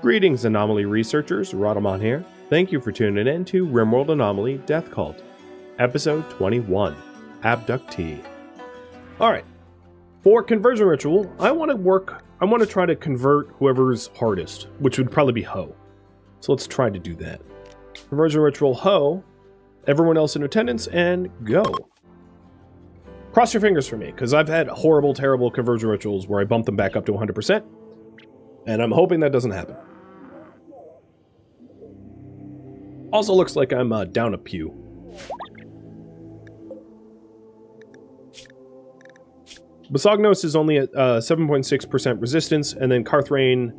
Greetings, Anomaly researchers. Rhadamant here. Thank you for tuning in to RimWorld Anomaly Death Cult, Episode 21, Abductee. Alright, for Conversion Ritual, I want to try to convert whoever's hardest, which would probably be Ho. So let's try to do that. Conversion Ritual Ho, everyone else in attendance, and go. Cross your fingers for me, because I've had horrible, terrible Conversion Rituals where I bump them back up to 100%, and I'm hoping that doesn't happen. Also looks like I'm down a pew. Basognos is only at 7.6% resistance, and then Carthrain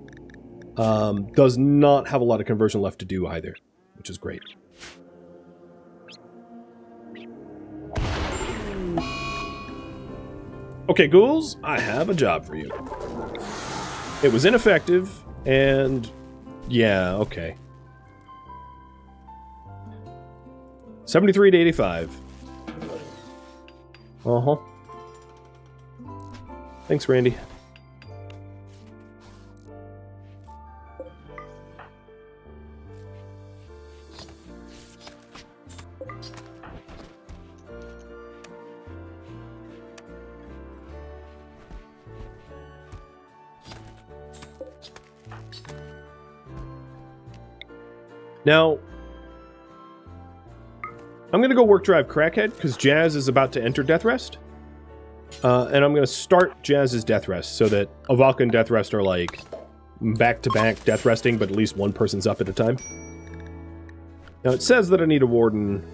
does not have a lot of conversion left to do either, which is great. Okay, ghouls, I have a job for you. It was ineffective, and yeah, okay. 73 to 85. Uh-huh. Thanks, Randy. Now, I'm going to go work drive Crackhead, because Jazz is about to enter Death Rest. And I'm going to start Jazz's Death Rest, so that Avalka and Death Rest are like back-to-back Death Resting, but at least one person's up at a time. Now it says that I need a Warden.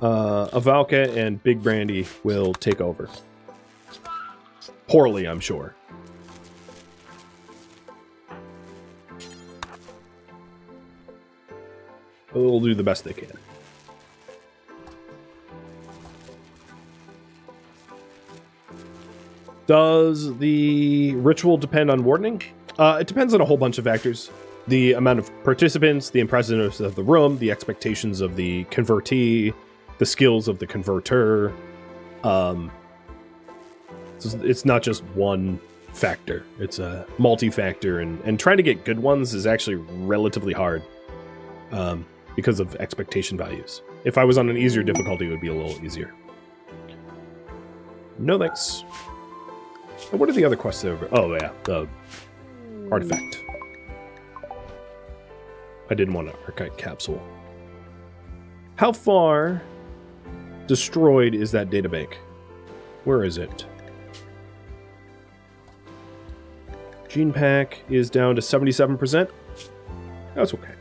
Avalka and Big Brandy will take over. Poorly, I'm sure. They'll do the best they can. Does the ritual depend on wardening? It depends on a whole bunch of factors. The amount of participants, the impressiveness of the room, the expectations of the convertee, the skills of the converter. It's not just one factor. It's a multi-factor, and trying to get good ones is actually relatively hard because of expectation values. If I was on an easier difficulty, it would be a little easier. No thanks. What are the other quests over? Oh yeah, the artifact. I didn't want an archite capsule. How far destroyed is that databank? Where is it? Gene pack is down to 77%. That's okay.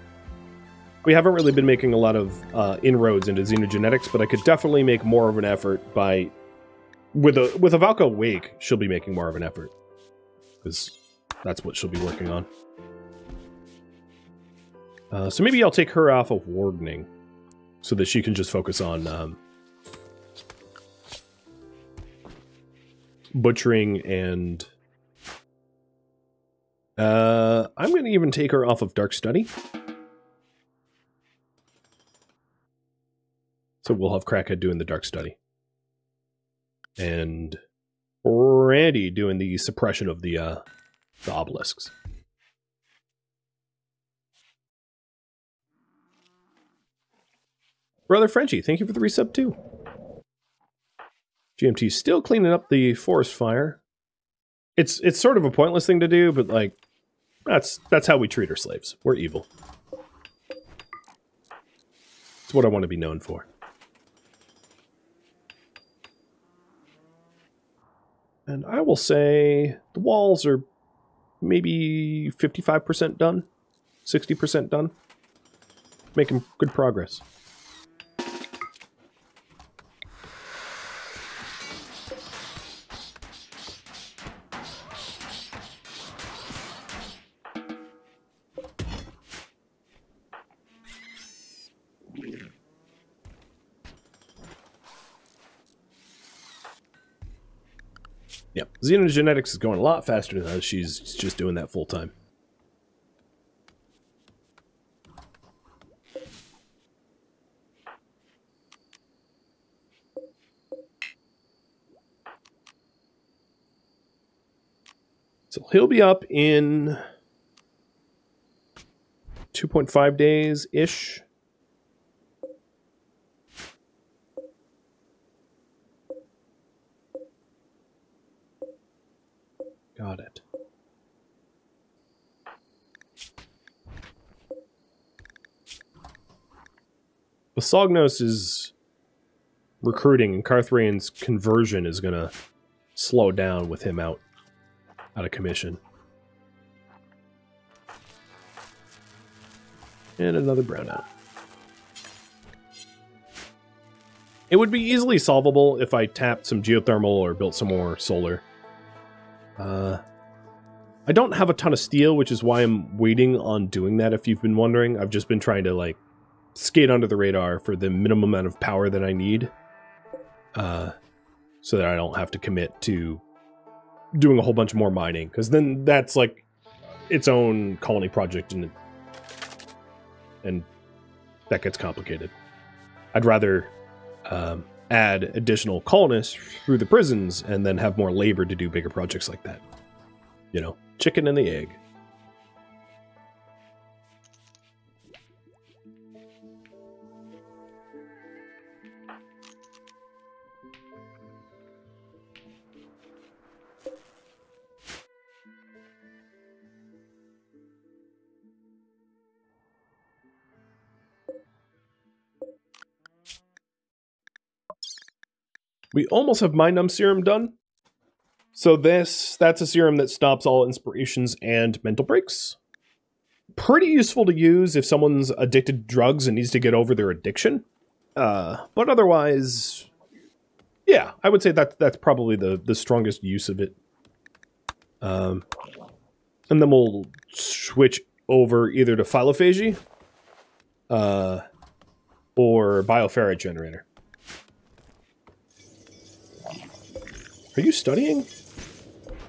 We haven't really been making a lot of inroads into xenogenetics, but I could definitely make more of an effort by... With Avalka awake, she'll be making more of an effort. Because that's what she'll be working on. So maybe I'll take her off of wardening. So that she can just focus on butchering and... I'm going to even take her off of Dark Study. So we'll have Crackhead doing the Dark Study. And Randy doing the suppression of the obelisks. Brother Frenchie, thank you for the resub too. GMT still cleaning up the forest fire. It's sort of a pointless thing to do, but like that's how we treat our slaves. We're evil. It's what I want to be known for. And I will say the walls are maybe 55% done, 60% done. Making good progress. Yep, xenogenetics is going a lot faster now. She's just doing that full time. So he'll be up in 2.5 days-ish. Got it. Basognos is recruiting, and Carthrane's conversion is going to slow down with him out of commission. And another brownout. It would be easily solvable if I tapped some geothermal or built some more solar. I don't have a ton of steel, which is why I'm waiting on doing that, if you've been wondering. I've just been trying to, like, skate under the radar for the minimum amount of power that I need. So that I don't have to commit to doing a whole bunch more mining. Because then that's, like, its own colony project, and that gets complicated. I'd rather add additional colonists through the prisons and then have more labor to do bigger projects like that. You know, chicken and the egg. We almost have Mind Numb Serum done. So that's a serum that stops all inspirations and mental breaks. Pretty useful to use if someone's addicted to drugs and needs to get over their addiction. But otherwise, yeah, I would say that's probably the strongest use of it. And then we'll switch over either to Phylophagy or Bioferrite Generator. Are you studying?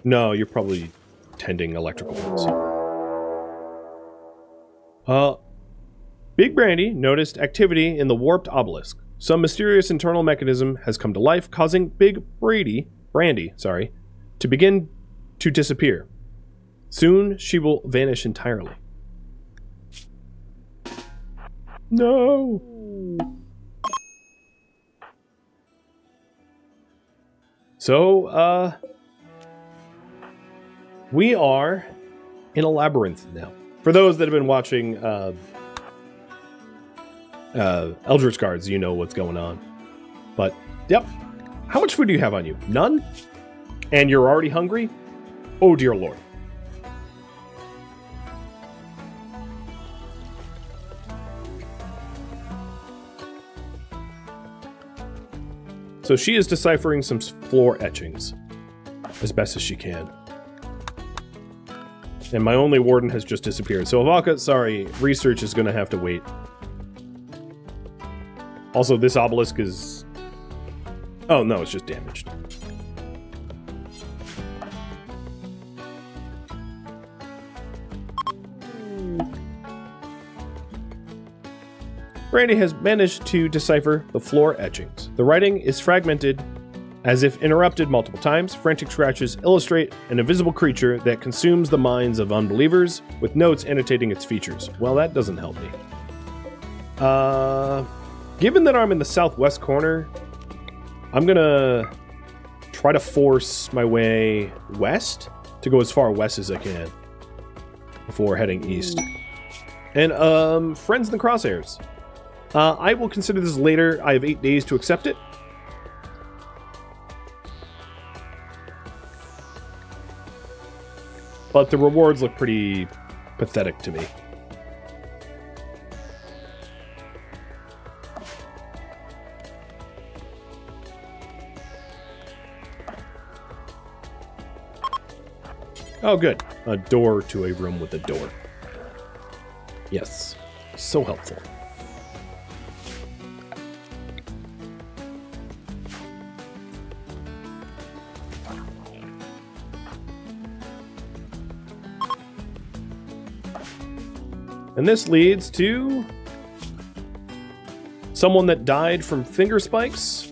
No, you're probably tending electrical ones. Big Brandy noticed activity in the warped obelisk. Some mysterious internal mechanism has come to life, causing Big Brandy, to begin to disappear. Soon, she will vanish entirely. No! So, we are in a labyrinth now. For those that have been watching Eldritch Guards, you know what's going on. But, yep. How much food do you have on you? None? And you're already hungry? Oh, dear Lord. So she is deciphering some floor etchings as best as she can. And my only warden has just disappeared. So Avalka, sorry, research is going to have to wait. Also, this obelisk is... Oh, no, it's just damaged. Brandy has managed to decipher the floor etchings. The writing is fragmented, as if interrupted multiple times. Frantic scratches illustrate an invisible creature that consumes the minds of unbelievers, with notes annotating its features. Well, that doesn't help me. Given that I'm in the southwest corner, I'm gonna try to force my way west to go as far west as I can before heading east. And, friends in the crosshairs. I will consider this later. I have 8 days to accept it. But the rewards look pretty pathetic to me. Oh, good. A door to a room with a door. Yes. So helpful. And this leads to someone that died from finger spikes.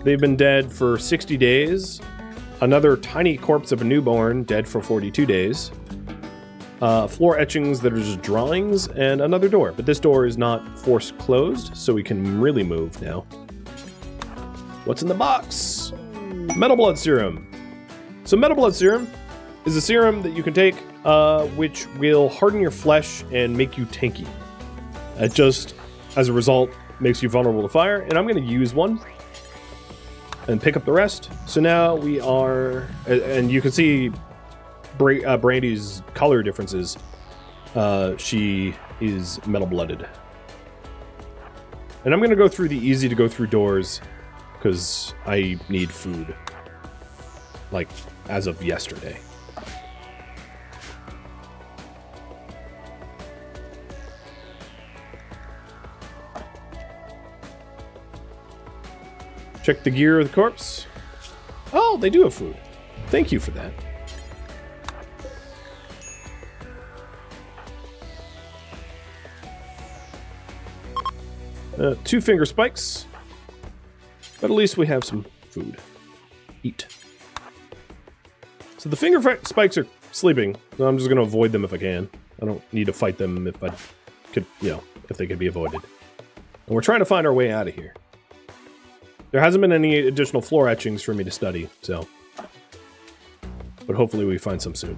They've been dead for 60 days. Another tiny corpse of a newborn dead for 42 days. floor etchings that are just drawings, and another door. But this door is not force closed, so we can really move now. What's in the box? Metal blood serum. So metal blood serum is a serum that you can take, which will harden your flesh and make you tanky. It just, as a result, makes you vulnerable to fire, and I'm going to use one and pick up the rest. So now we are, and you can see Brandy's color differences. She is metal-blooded. And I'm going to go through the easy to go through doors because I need food. Like, as of yesterday. Check the gear of the corpse. Oh, they do have food. Thank you for that. Two finger spikes. But at least we have some food. Eat. So the finger spikes are sleeping. So I'm just going to avoid them if I can. I don't need to fight them if I could, you know, if they could be avoided. And we're trying to find our way out of here. There hasn't been any additional floor etchings for me to study, so. But hopefully we find some soon.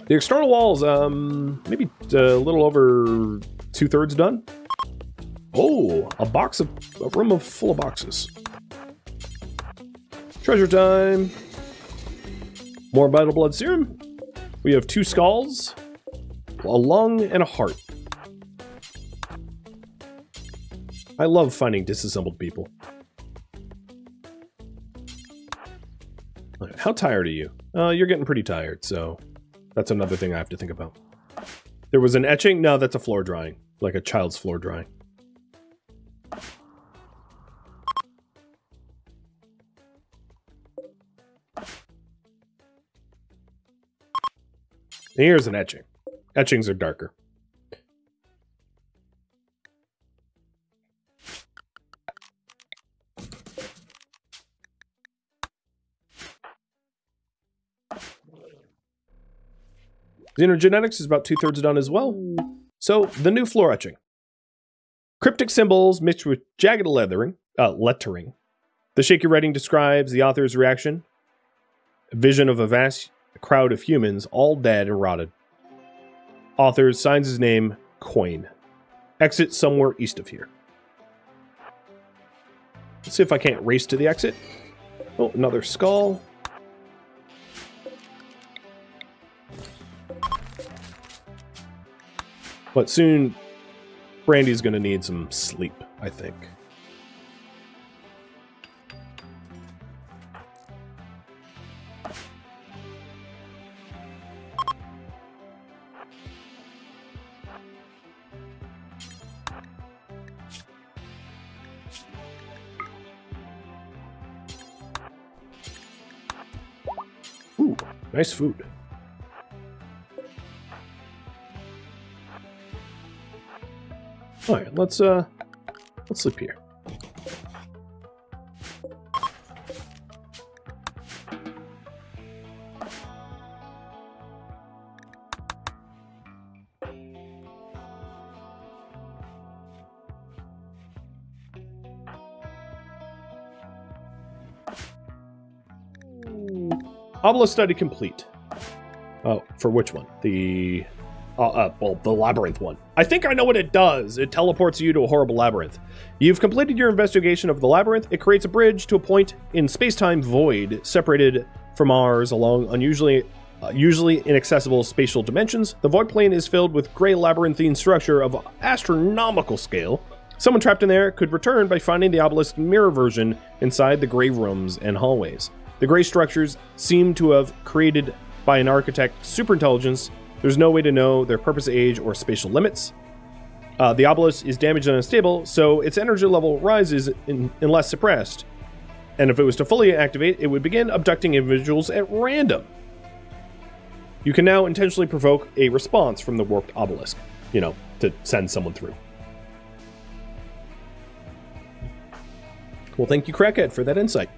The external walls, maybe a little over 2/3 done. Oh, a room full of boxes. Treasure time. More vital blood serum. We have 2 skulls, a lung, and a heart. I love finding disassembled people. Okay, how tired are you? You're getting pretty tired, so that's another thing I have to think about. There was an etching? No, that's a floor drawing. Like a child's floor drawing. Here's an etching. Etchings are darker. Xenogenetics is about 2/3 done as well. So, the new floor etching. Cryptic symbols mixed with jagged lettering. The shaky writing describes the author's reaction. A vision of a vast crowd of humans, all dead and rotted. Author signs his name, Coin. Exit somewhere east of here. Let's see if I can't race to the exit. Oh, another skull. But soon, Brandy's going to need some sleep, I think. Ooh, nice food. All right, let's sleep here. Obelisk study complete. Oh, for which one? The labyrinth one. I think I know what it does. It teleports you to a horrible labyrinth. You've completed your investigation of the labyrinth. It creates a bridge to a point in space-time void separated from ours along usually inaccessible spatial dimensions. The void plane is filled with gray labyrinthine structure of astronomical scale. Someone trapped in there could return by finding the obelisk mirror version inside the gray rooms and hallways. The gray structures seem to have created by an architect superintelligence. There's no way to know their purpose, age, or spatial limits. The obelisk is damaged and unstable, so its energy level rises unless suppressed. And if it was to fully activate, it would begin abducting individuals at random. You can now intentionally provoke a response from the warped obelisk, you know, to send someone through. Well, thank you, Crackhead, for that insight.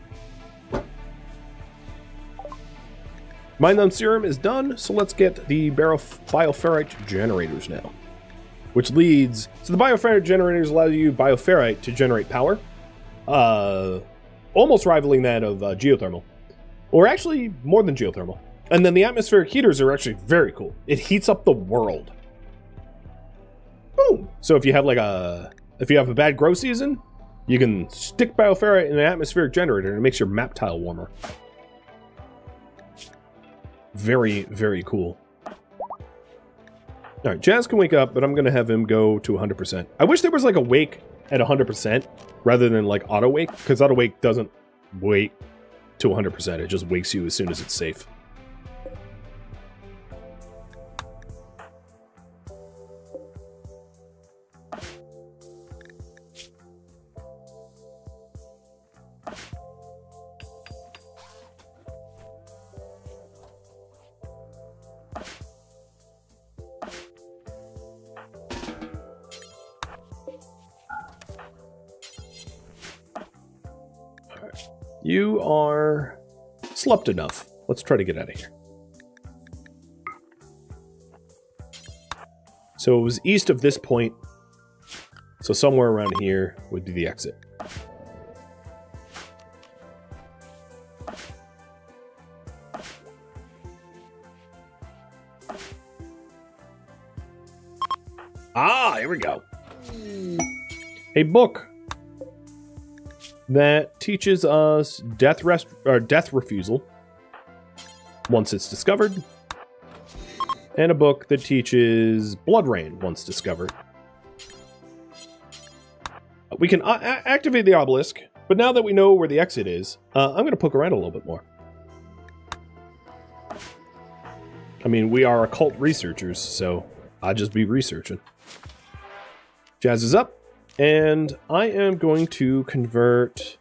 Mind Them Serum is done, so let's get the bioferrite generators now. Which leads... So the bioferrite generators allow you bioferrite to generate power. Almost rivaling that of geothermal. Or actually, more than geothermal. And then the atmospheric heaters are actually very cool. It heats up the world. Boom! So if you have like a... If you have a bad grow season, you can stick bioferrite in an atmospheric generator and it makes your map tile warmer. Very, very cool. Alright, Jazz can wake up, but I'm going to have him go to 100%. I wish there was like a wake at 100% rather than like auto wake, because auto wake doesn't wait to 100%. It just wakes you as soon as it's safe. You are slept enough. Let's try to get out of here. So it was east of this point. So somewhere around here would be the exit. Ah, here we go. A book that teaches us death refusal once it's discovered, and a book that teaches blood rain once discovered. We can activate the obelisk, but now that we know where the exit is, I'm going to poke around a little bit more. I mean, we are occult researchers, so I'll just be researching. Jazz is up. And I am going to convert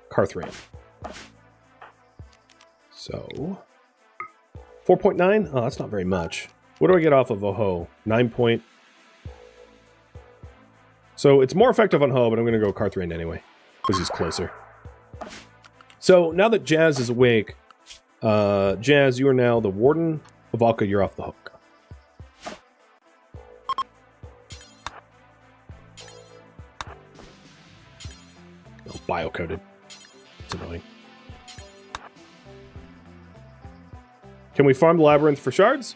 Carthrain. So, 4.9? Oh, that's not very much. What do I get off of Oho? 9 point... So, it's more effective on Ho, but I'm going to go Carthrain anyway, because he's closer. So, now that Jazz is awake, Jazz, you are now the Warden. Valka, you're off the hook. Bio-coded. It's annoying. Can we farm the labyrinth for shards?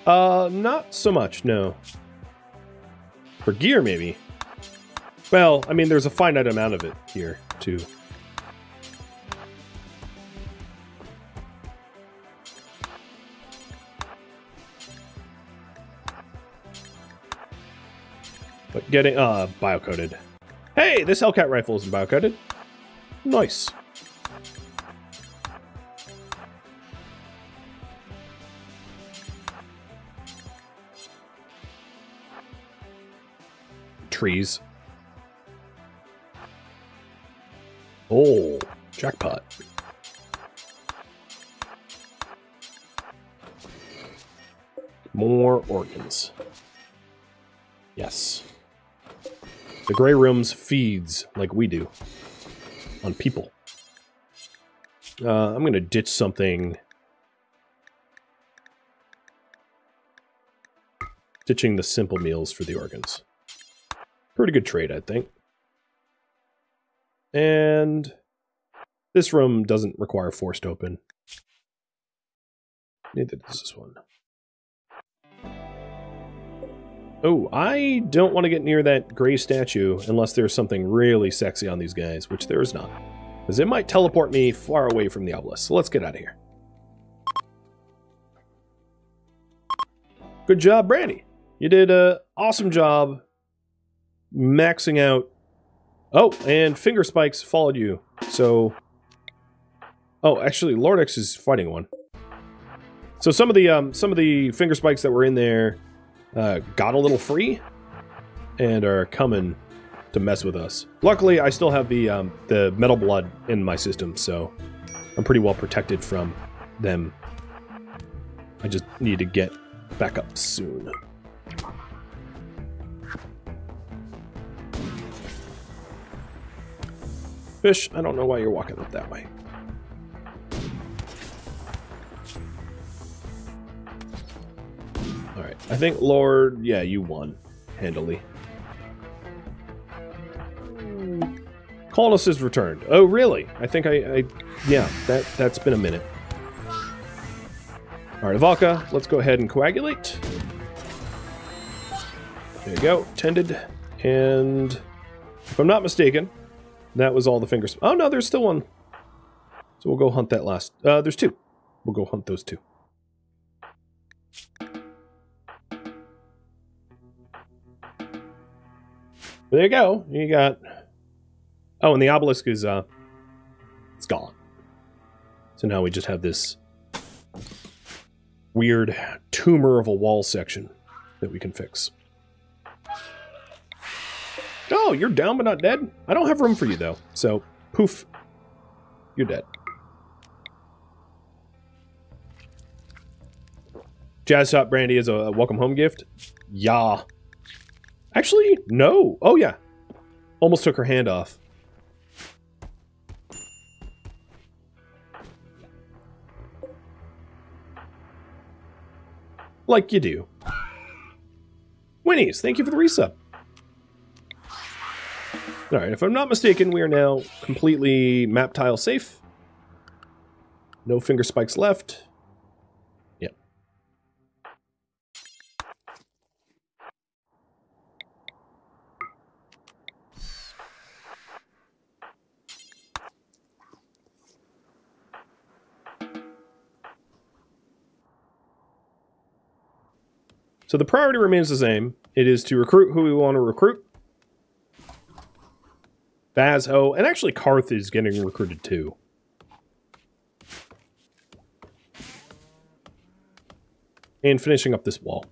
Not so much, no. For gear, maybe. Well, I mean, there's a finite amount of it here, too. But getting, bio-coded. Hey, this Hellcat rifle isn't bio-coded. Nice. Trees. Oh, jackpot. More organs. Yes. The Grey Rooms feeds like we do on people. I'm going to ditch something. Ditching the simple meals for the organs. Pretty good trade, I think. And this room doesn't require forced open. Neither does this one. Oh, I don't want to get near that gray statue unless there's something really sexy on these guys, which there is not. Because it might teleport me far away from the obelisk. So let's get out of here. Good job, Brandy. You did an awesome job maxing out. Oh, and Finger Spikes followed you. So, oh, actually, Lordix is fighting one. So some of the Finger Spikes that were in there got a little free and are coming to mess with us. Luckily, I still have the metal blood in my system, so I'm pretty well protected from them. I just need to get back up soon. Fish, I don't know why you're walking up that way. Alright, I think, Lord, yeah, you won. Handily. Colonist has returned. Oh, really? I think yeah, that's been a minute. Alright, Ivalka, let's go ahead and coagulate. There you go, tended. And if I'm not mistaken, that was all the fingers. Oh, no, there's still one. So we'll go hunt that last. There's two. We'll go hunt those two. There you go. You got... Oh, and the obelisk is, it's gone. So now we just have this weird tumor of a wall section that we can fix. Oh, you're down but not dead? I don't have room for you, though. So, poof. You're dead. Jazz Shop Brandy is a welcome home gift. Yeah. Actually, no. Oh, yeah. Almost took her hand off. Like you do. Winnie's, thank you for the resub. Alright, if I'm not mistaken, we are now completely map tile safe. No finger spikes left. Yep. So the priority remains the same. It is to recruit who we want to recruit. Bazho, and actually Karth is getting recruited too. And finishing up this wall.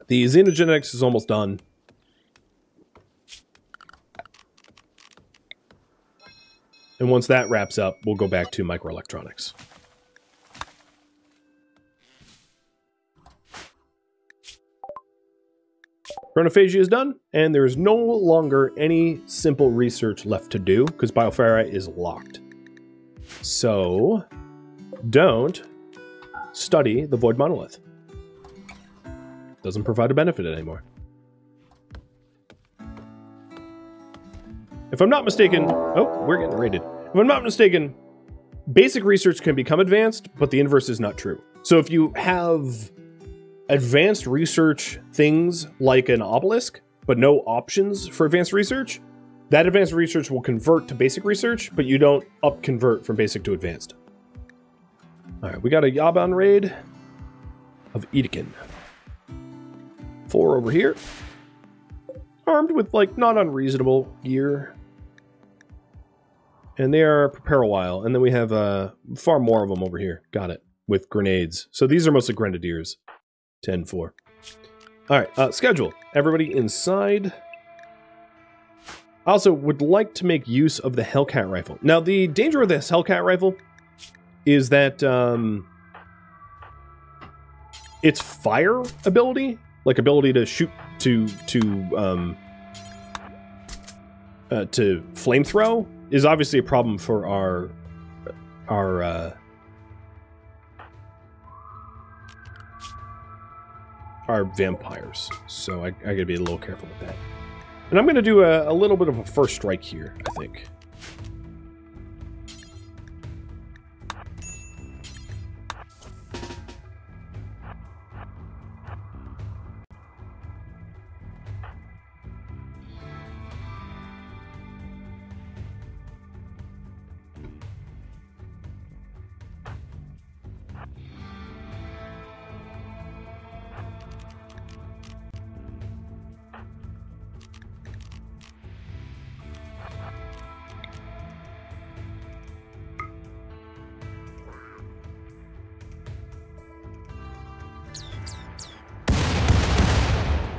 The xenogenetics is almost done. And once that wraps up, we'll go back to microelectronics. Chronophagia is done, and there is no longer any simple research left to do, because Bioferrite is locked. So, don't study the Void Monolith. Doesn't provide a benefit anymore. If I'm not mistaken... Oh, we're getting raided. If I'm not mistaken, basic research can become advanced, but the inverse is not true. So if you have advanced research things like an obelisk, but no options for advanced research, that advanced research will convert to basic research, but you don't up-convert from basic to advanced. Alright, we got a Yaban raid of Edekin. 4 over here. Armed with, like, not unreasonable gear. And they are prepare a while. And then we have far more of them over here. Got it. With grenades. So these are mostly grenadiers. 10-4. Alright, schedule. Everybody inside. I also would like to make use of the Hellcat rifle. Now, the danger of this Hellcat rifle is that its fire ability, like ability to shoot to flamethrow, is obviously a problem for our vampires. So I gotta be a little careful with that. And I'm gonna do a little bit of a first strike here, I think.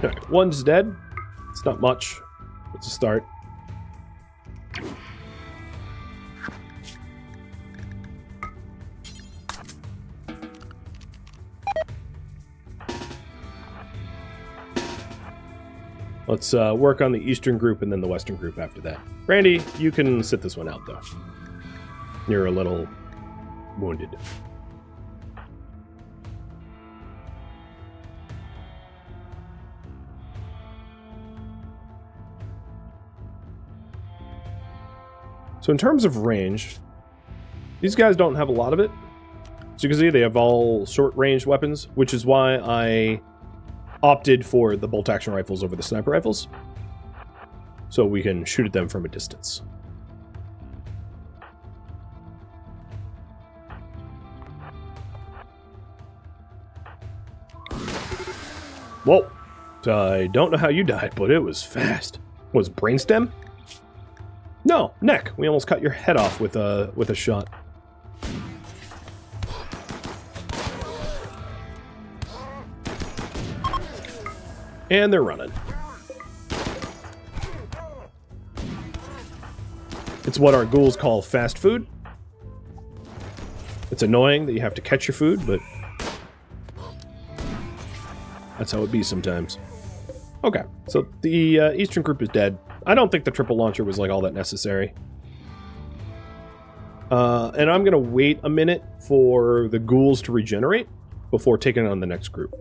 Alright, one's dead. It's not much. It's a start. Let's work on the eastern group and then the western group after that. Randy, you can sit this one out, though. You're a little wounded. So in terms of range, these guys don't have a lot of it. So you can see they have all short-range weapons, which is why I opted for the bolt-action rifles over the sniper rifles. So we can shoot at them from a distance. Whoa. I don't know how you died, but it was fast. Was brainstem? No, neck. We almost cut your head off with a shot. And they're running. It's what our ghouls call fast food. It's annoying that you have to catch your food, but that's how it be sometimes. Okay, so the eastern group is dead. I don't think the triple launcher was like all that necessary. And I'm gonna wait a minute for the ghouls to regenerate before taking on the next group.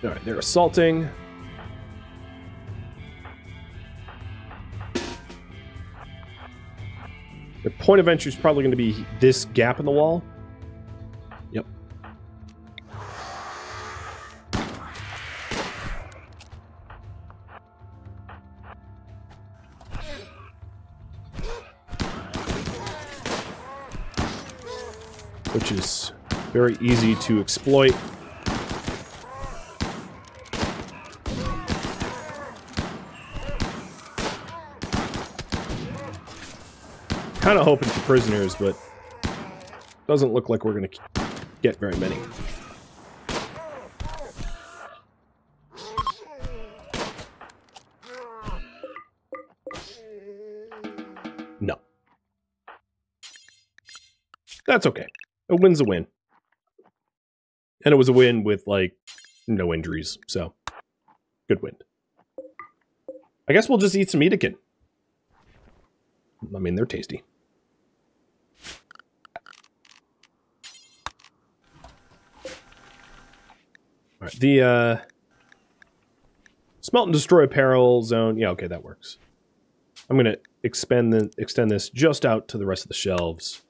Alright, they're assaulting. Their point of entry is probably going to be this gap in the wall. Yep. Which is very easy to exploit. Kind of hoping for prisoners, but doesn't look like we're going to get very many. No. That's okay. A win's a win. And it was a win with, like, no injuries, so good win. I guess we'll just eat some Edekin. I mean, they're tasty. Alright, the smelt and destroy apparel zone. Yeah, okay, that works. I'm going to extend this just out to the rest of the shelves.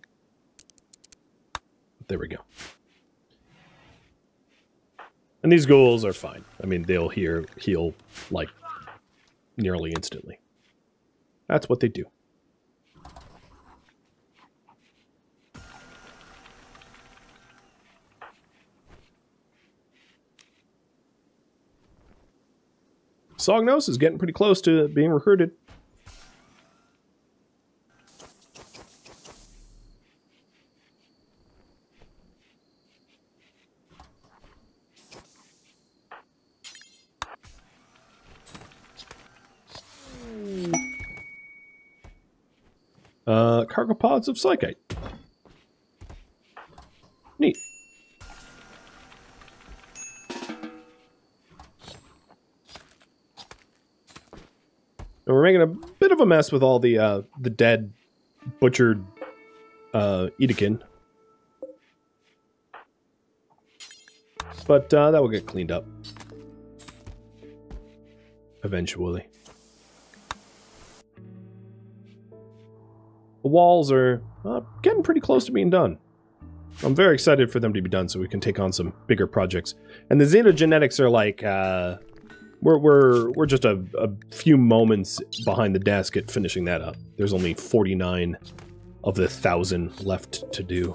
There we go. And these ghouls are fine. I mean, they'll heal like nearly instantly. That's what they do. Sognos is getting pretty close to being recruited. Cargo pods of Psychite. Neat. And we're making a bit of a mess with all the dead, butchered Edekin. But that will get cleaned up. Eventually. The walls are getting pretty close to being done. I'm very excited for them to be done so we can take on some bigger projects. And the xenogenetics are like, we're just a few moments behind the desk at finishing that up. There's only 49 of the 1,000 left to do.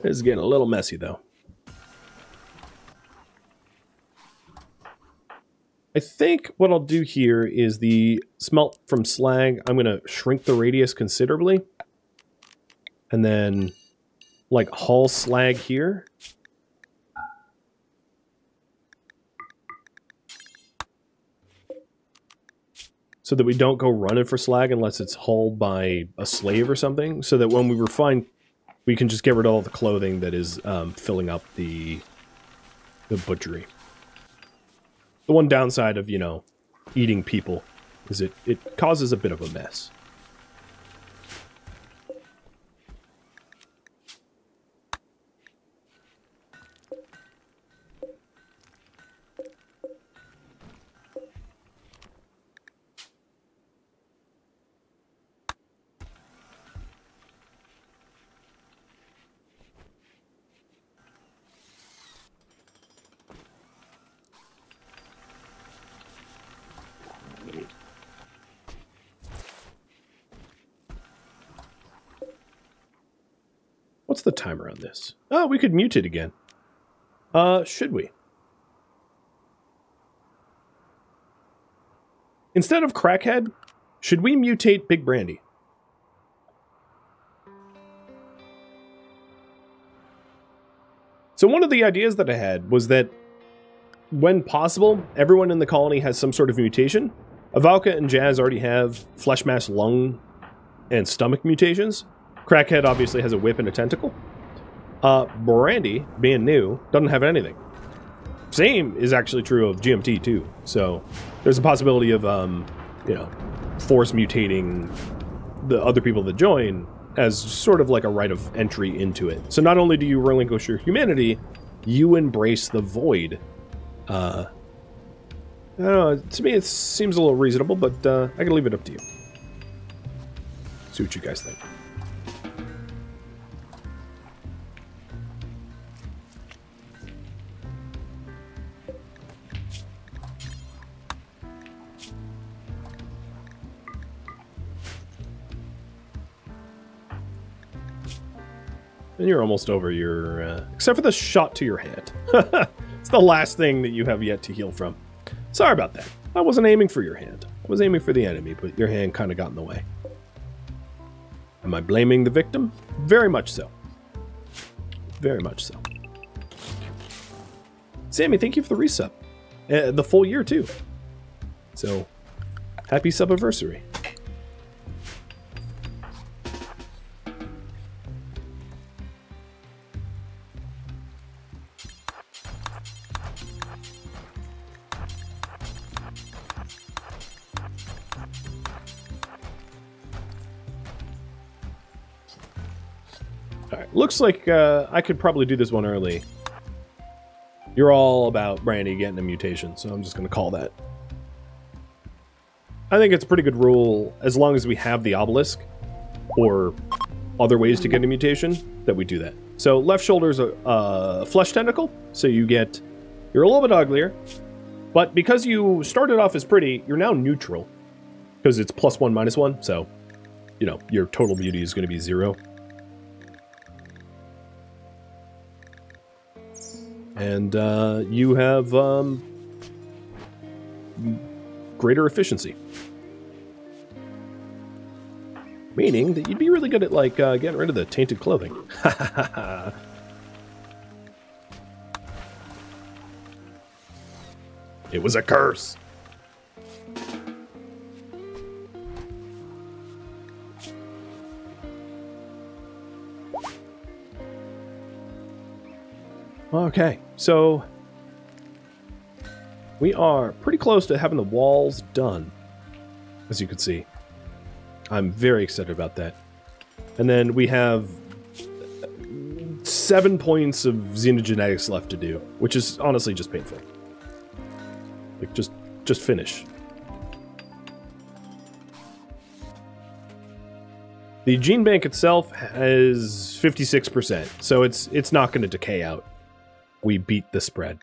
This is getting a little messy, though. I think what I'll do here is the smelt from slag, I'm going to shrink the radius considerably. And then, like, haul slag here. So that we don't go running for slag unless it's hauled by a slave or something. So that when we refine, we can just get rid of all the clothing that is filling up the butchery. The one downside of, you know, eating people is it causes a bit of a mess. What's the timer on this? Oh, we could mute it again. Should we? Instead of Crackhead, should we mutate Big Brandy? So one of the ideas that I had was that when possible, everyone in the colony has some sort of mutation. Avalka and Jazz already have flesh mass, lung, and stomach mutations. Crackhead obviously has a whip and a tentacle. Brandy, being new, doesn't have anything. Same is actually true of GMT too. So there's a possibility of, you know, force mutating the other people that join as sort of like a rite of entry into it. So not only do you relinquish your humanity, you embrace the void. I don't know, to me it seems a little reasonable, but I can leave it up to you. See what you guys think. And you're almost over your... except for the shot to your hand. It's the last thing that you have yet to heal from. Sorry about that. I wasn't aiming for your hand. I was aiming for the enemy, but your hand kind of got in the way. Am I blaming the victim? Very much so. Very much so. Sammy, thank you for the resub. The full year, too. So, happy sub-anniversary. Alright, looks like I could probably do this one early. You're all about Brandy getting a mutation, so I'm just going to call that. I think it's a pretty good rule, as long as we have the obelisk, or other ways to get a mutation, that we do that. So left shoulder's a flesh tentacle, so you're a little bit uglier, but because you started off as pretty, you're now neutral, because it's +1, -1, so, you know, your total beauty is going to be 0. And you have greater efficiency. Meaning that you'd be really good at, like, getting rid of the tainted clothing. It was a curse. Okay, so we are pretty close to having the walls done, as you can see. I'm very excited about that. And then we have 7 points of xenogenetics left to do, which is honestly just painful. Like, just finish. The gene bank itself has 56%, so it's not going to decay out. We beat the spread.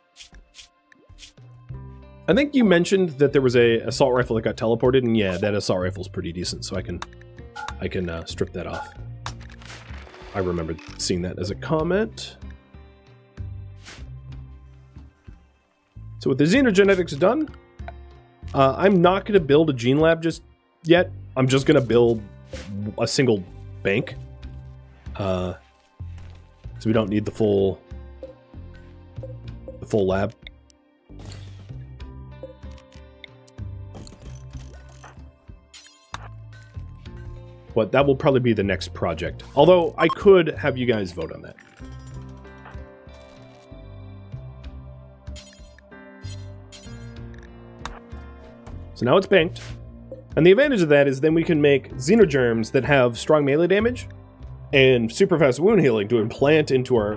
I think you mentioned that there was a assault rifle that got teleported, and yeah, that assault rifle is pretty decent, so I can strip that off. I remember seeing that as a comment. So with the xenogenetics done, I'm not going to build a gene lab just yet. I'm just going to build a single bank. So we don't need the full lab. But that will probably be the next project. Although I could have you guys vote on that. So now it's banked. And the advantage of that is then we can make xenogerms that have strong melee damage and super fast wound healing to implant into our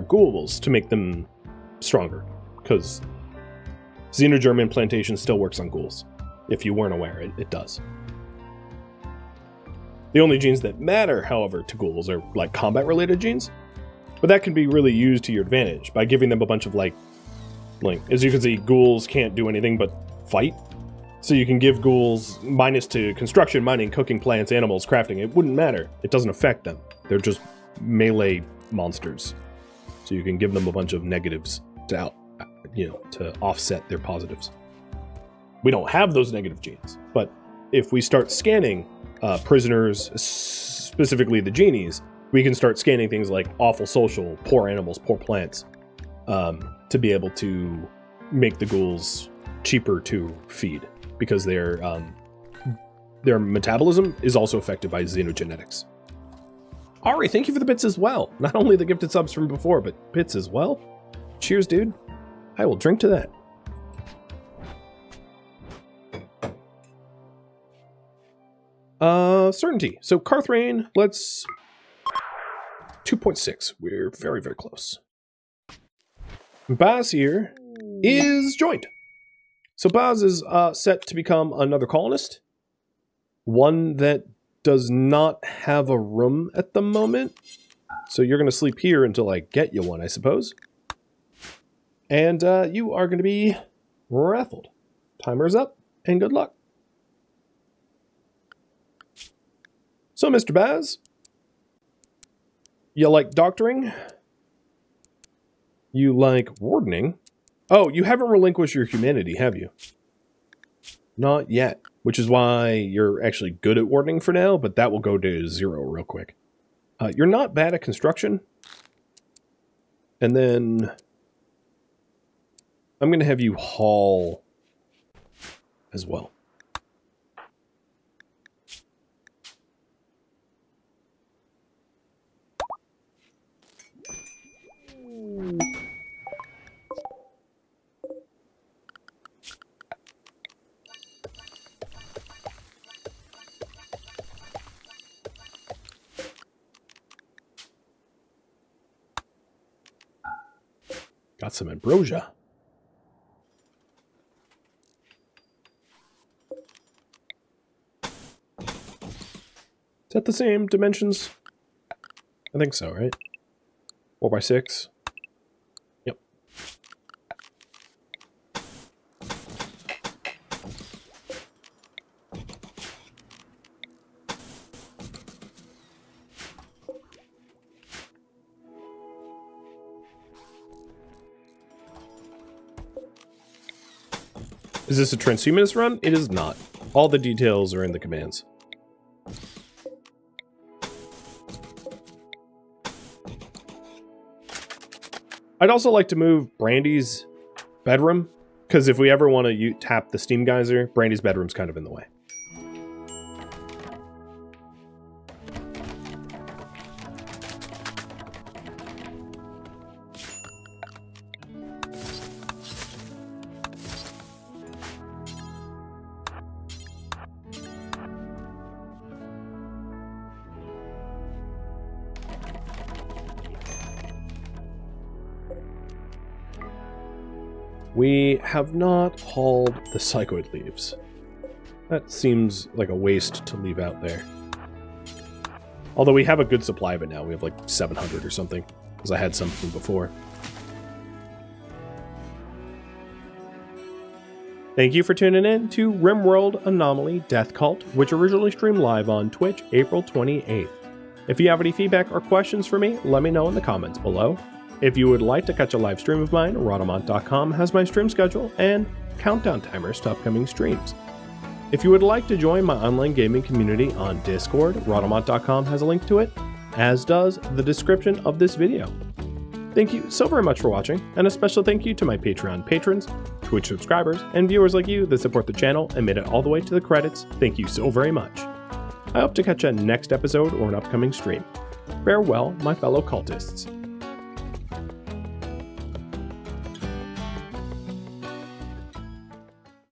ghouls to make them stronger. Because xenogerm implantation still works on ghouls. If you weren't aware, it does. The only genes that matter, however, to ghouls are like combat-related genes. But that can be really used to your advantage by giving them a bunch of like, as you can see, ghouls can't do anything but fight. So you can give ghouls minus to construction, mining, cooking, plants, animals, crafting. It wouldn't matter. It doesn't affect them. They're just melee monsters. So you can give them a bunch of negatives to to offset their positives. We don't have those negative genes, but if we start scanning prisoners, specifically the genies, we can start scanning things like awful social, poor animals, poor plants, to be able to make the ghouls cheaper to feed, because their metabolism is also affected by xenogenetics. Ari, thank you for the bits as well. Not only the gifted subs from before, but bits as well. Cheers, dude. I will drink to that. Certainty. So Carthrain, let's 2.6. We're very, very close. Baz here is joined. So Baz is set to become another colonist. One that does not have a room at the moment. So you're going to sleep here until I get you one, I suppose. And you are going to be raffled. Timer's up, and good luck. So, Mr. Baz, you like doctoring? You like wardening? Oh, you haven't relinquished your humanity, have you? Not yet, which is why you're actually good at wardening for now, but that will go to 0 real quick. You're not bad at construction. And then I'm going to have you haul as well. Got some ambrosia. Is that the same dimensions? I think so, right? 4x6. Yep. Is this a transhumanist run? It is not. All the details are in the commands. I'd also like to move Brandy's bedroom, because if we ever want to tap the steam geyser, Brandy's bedroom's kind of in the way. We have not hauled the psychoid leaves. That seems like a waste to leave out there. Although we have a good supply of it now. We have like 700 or something, because I had some from before. Thank you for tuning in to RimWorld Anomaly Death Cult, which originally streamed live on Twitch April 28th. If you have any feedback or questions for me, let me know in the comments below. If you would like to catch a live stream of mine, Rhadamant.com has my stream schedule and countdown timers to upcoming streams. If you would like to join my online gaming community on Discord, Rhadamant.com has a link to it, as does the description of this video. Thank you so very much for watching, and a special thank you to my Patreon patrons, Twitch subscribers, and viewers like you that support the channel and made it all the way to the credits. Thank you so very much. I hope to catch you next episode or an upcoming stream. Farewell, my fellow cultists.